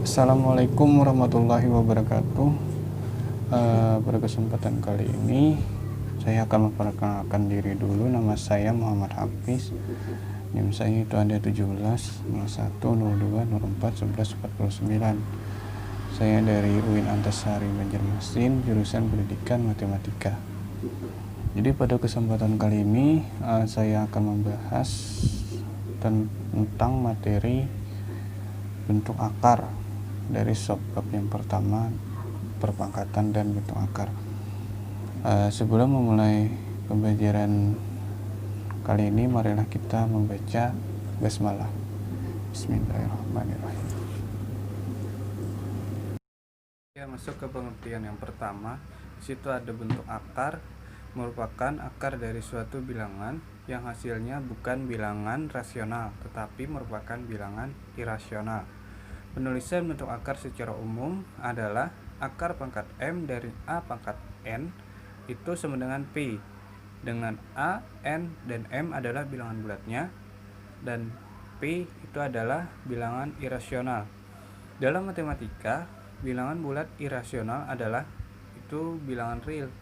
Assalamualaikum warahmatullahi wabarakatuh. Pada kesempatan kali ini saya akan memperkenalkan diri dulu. Nama saya Muhammad Hafiz. NIM saya itu ada 17 01 02 04 11 49. Saya dari UIN Antasari Banjarmasin, jurusan Pendidikan Matematika. Jadi pada kesempatan kali ini saya akan membahas tentang materi bentuk akar dari subbab yang pertama, perpangkatan dan bentuk akar. Sebelum memulai pembelajaran kali ini, marilah kita membaca basmalah. Bismillahirrahmanirrahim. Ya, masuk ke pengertian yang pertama. Di situ ada bentuk akar, merupakan akar dari suatu bilangan yang hasilnya bukan bilangan rasional, tetapi merupakan bilangan irasional. Penulisan bentuk akar secara umum adalah akar pangkat M dari A pangkat N itu sama dengan P, dengan A, N, dan M adalah bilangan bulatnya, dan P itu adalah bilangan irasional. Dalam matematika, bilangan bulat irasional adalah itu bilangan real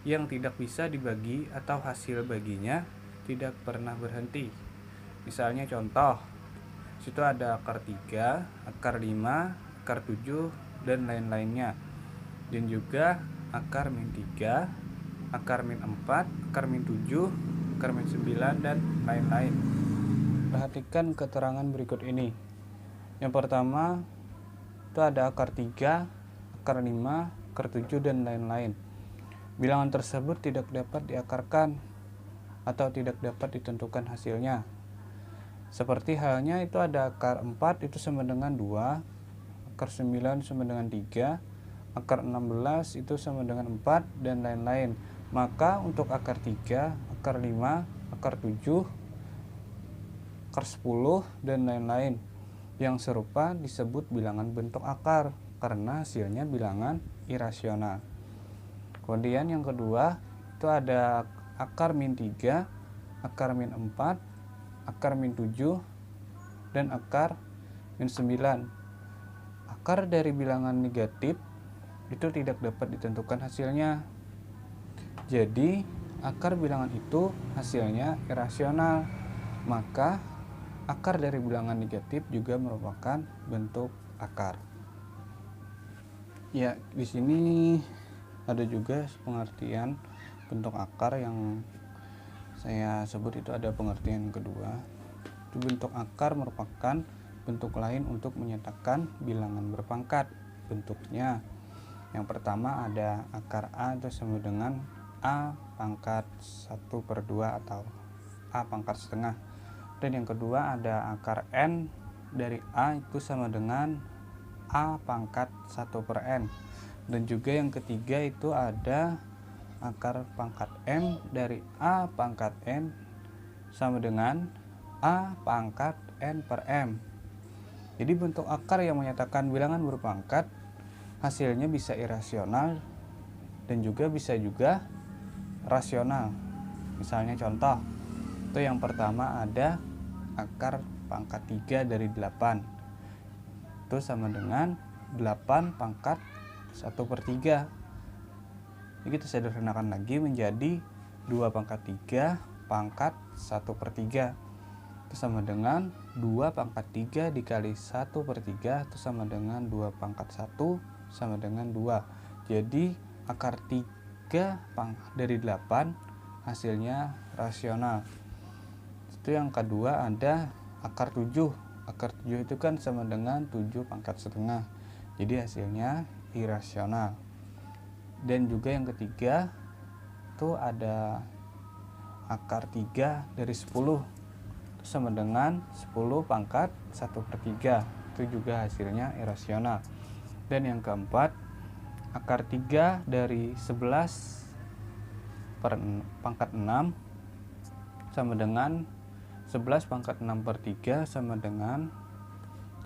yang tidak bisa dibagi atau hasil baginya tidak pernah berhenti. Misalnya contoh, situ ada akar 3, akar 5, akar 7, dan lain-lainnya. Dan juga akar min 3, akar min 4, akar min 7, akar min 9, dan lain-lain. Perhatikan keterangan berikut ini. Yang pertama, itu ada akar 3, akar 5, akar 7, dan lain-lain. Bilangan tersebut tidak dapat diakarkan atau tidak dapat ditentukan hasilnya. Seperti halnya itu ada akar 4 itu sama dengan 2, akar 9 sama dengan 3, akar 16 itu sama dengan 4, dan lain-lain. Maka untuk akar 3, akar 5, akar 7, akar 10, dan lain-lain yang serupa disebut bilangan bentuk akar karena hasilnya bilangan irasional. Kemudian yang kedua itu ada akar min 3, akar min 4, akar min 7, dan akar min 9. Akar dari bilangan negatif itu tidak dapat ditentukan hasilnya. Jadi akar bilangan itu hasilnya irasional. Maka akar dari bilangan negatif juga merupakan bentuk akar. Ya, di sini ada juga pengertian bentuk akar yang saya sebut itu ada pengertian kedua. Itu bentuk akar merupakan bentuk lain untuk menyatakan bilangan berpangkat. Bentuknya yang pertama ada akar A itu sama dengan A pangkat 1/2 atau A pangkat setengah. Dan yang kedua ada akar N dari A itu sama dengan A pangkat 1/N. Dan juga yang ketiga itu ada akar pangkat M dari A pangkat N sama dengan A pangkat N per M. Jadi bentuk akar yang menyatakan bilangan berpangkat hasilnya bisa irasional dan juga bisa rasional. Misalnya contoh, itu yang pertama ada akar pangkat 3 dari 8 itu sama dengan 8 pangkat 1/3. Jadi kita sederhanakan lagi menjadi 2 pangkat 3 pangkat 1/3 itu sama dengan 2 pangkat 3 dikali 1/3 itu sama dengan 2 pangkat 1 sama dengan 2. Jadi akar 3 dari 8 hasilnya rasional. Itu yang kedua ada akar 7. Akar 7 itu kan sama dengan 7 pangkat setengah. Jadi hasilnya irasional. Dan juga yang ketiga itu ada akar 3 dari 10 itu sama dengan 10 pangkat 1/3. Itu juga hasilnya irasional. Dan yang keempat akar 3 dari 11 pangkat 6 sama dengan 11 pangkat 6/3 sama dengan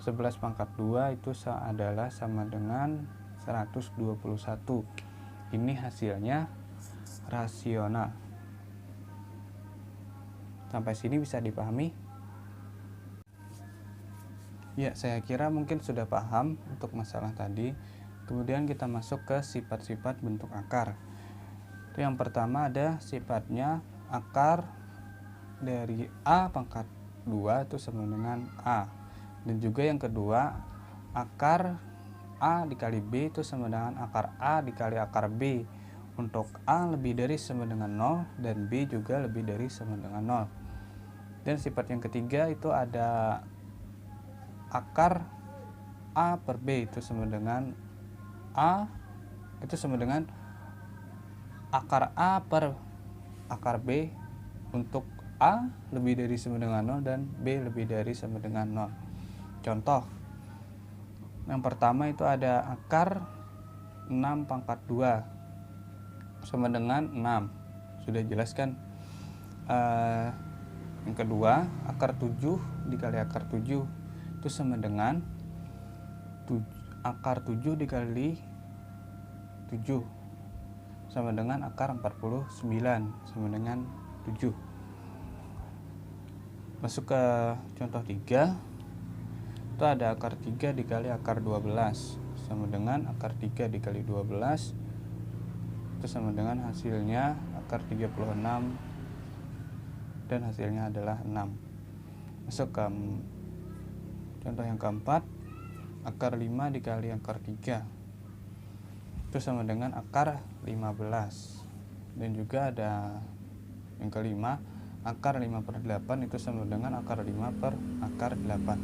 11 pangkat 2 itu adalah sama dengan 121. Ini hasilnya rasional. Sampai sini bisa dipahami? Ya, saya kira mungkin sudah paham untuk masalah tadi. Kemudian kita masuk ke sifat-sifat bentuk akar. Itu yang pertama ada sifatnya akar dari A pangkat 2 itu sama dengan A. Dan juga yang kedua, akar A dikali B itu sama dengan akar A dikali akar B. Untuk A lebih dari sama dengan 0 dan B juga lebih dari sama dengan 0. Dan sifat yang ketiga itu ada akar A per B itu sama dengan A itu sama dengan akar A per akar B untuk A lebih dari sama dengan 0 dan B lebih dari sama dengan 0. Contoh yang pertama itu ada akar 6 pangkat 2 sama dengan 6, sudah jelaskan. Yang kedua, akar 7 dikali akar 7 itu sama dengan akar 7 dikali 7 sama dengan akar 49 sama dengan 7. Masuk ke contoh 3. Itu ada akar 3 dikali akar 12 sama dengan akar 3 dikali 12 itu sama dengan hasilnya akar 36 dan hasilnya adalah 6. Masuk ke contoh yang keempat, akar 5 dikali akar 3 itu sama dengan akar 15. Dan juga ada yang kelima, akar 5 per 8 itu sama dengan akar 5 per akar 8.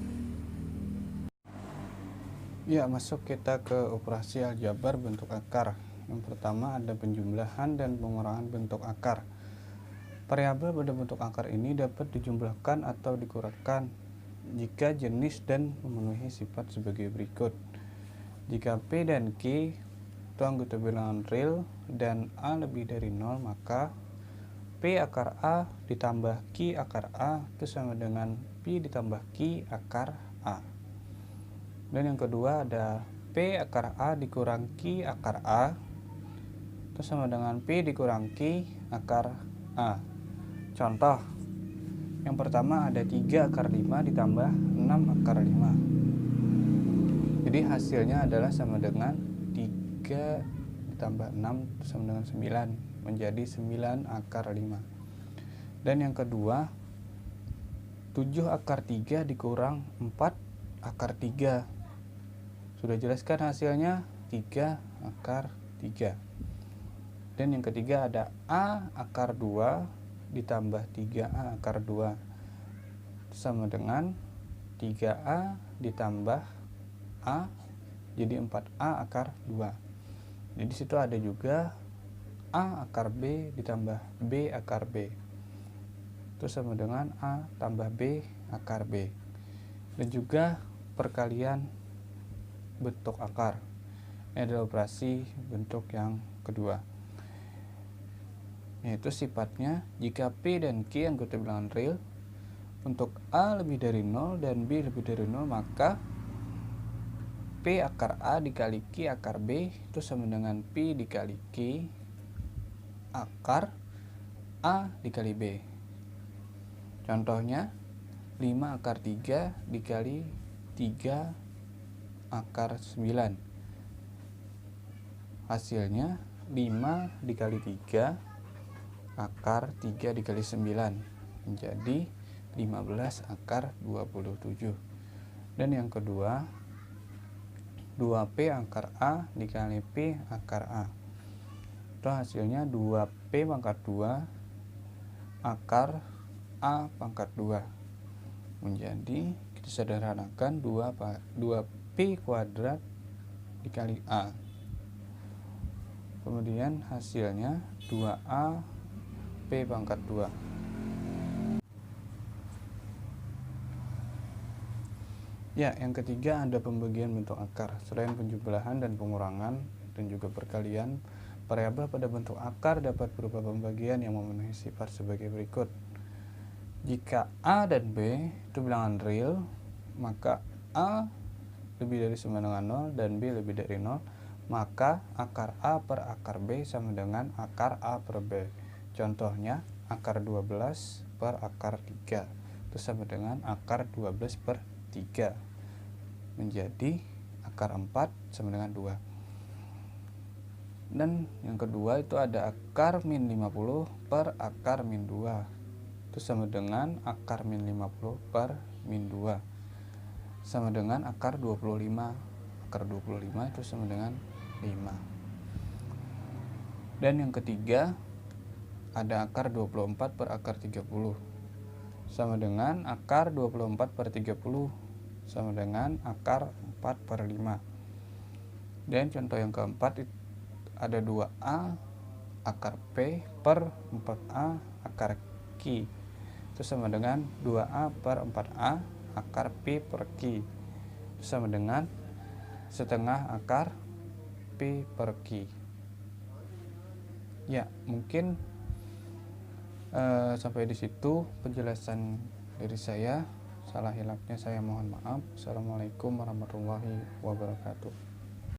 Ya, masuk kita ke operasi aljabar bentuk akar. Yang pertama ada penjumlahan dan pengurangan bentuk akar. Variabel pada bentuk akar ini dapat dijumlahkan atau dikurangkan jika jenis dan memenuhi sifat sebagai berikut. Jika P dan Q itu anggota bilangan real dan A lebih dari 0, maka P akar A ditambah Q akar A itu sama dengan P ditambah Q akar A. Dan yang kedua ada P akar A dikurang Q akar A itu sama dengan P dikurang Q akar A. Contoh yang pertama ada 3 akar 5 ditambah 6 akar 5. Jadi hasilnya adalah sama dengan 3 ditambah 6 sama dengan 9, menjadi 9 akar 5. Dan yang kedua 7 akar 3 dikurang 4 akar 3. Sudah jelaskan hasilnya 3 akar 3. Dan yang ketiga ada A akar 2 ditambah 3A akar 2 sama dengan 3A ditambah A jadi 4A akar 2. Jadi situ ada juga A akar B ditambah B akar B itu sama dengan A tambah B akar B. Dan juga perkalian bentuk akar. Ini adalah operasi bentuk yang kedua, yaitu sifatnya jika P dan Q anggota bilangan real, untuk A lebih dari 0 dan B lebih dari 0, maka P akar A dikali Q akar B itu sama dengan P dikali Q akar A dikali B. Contohnya 5 akar 3 dikali 3 akar 9. Hasilnya 5 dikali 3 akar 3 dikali 9 menjadi 15 akar 27. Dan yang kedua 2P akar A dikali P akar A itu hasilnya 2P pangkat 2 akar A pangkat 2 menjadi, kita sederhanakan, 2P kuadrat dikali A. Kemudian hasilnya 2A P pangkat 2. Ya, yang ketiga ada pembagian bentuk akar. Selain penjumlahan dan pengurangan dan juga perkalian, variabel pada bentuk akar dapat berupa pembagian yang memenuhi sifat sebagai berikut. Jika A dan B itu bilangan real, maka A lebih dari sama dengan 0 dan B lebih dari 0, maka akar A per akar B sama dengan akar A per B. Contohnya akar 12 per akar 3 itu sama dengan akar 12 per 3. menjadi akar 4 sama dengan 2. Dan yang kedua itu ada akar min 50 per akar min 2. Itu sama dengan akar min 50 per min 2. Sama dengan akar 25. Akar 25 itu sama dengan 5. Dan yang ketiga ada akar 24 per akar 30. Sama dengan akar 24 per 30. Sama dengan akar 4 per 5. Dan contoh yang keempat ada 2A akar P per 4A akar Q. Itu sama dengan 2A per 4A akar P per Q. Itu sama dengan setengah akar P per Q. Ya, mungkin sampai di situ penjelasan dari saya. Salah hilapnya saya mohon maaf. Assalamualaikum warahmatullahi wabarakatuh.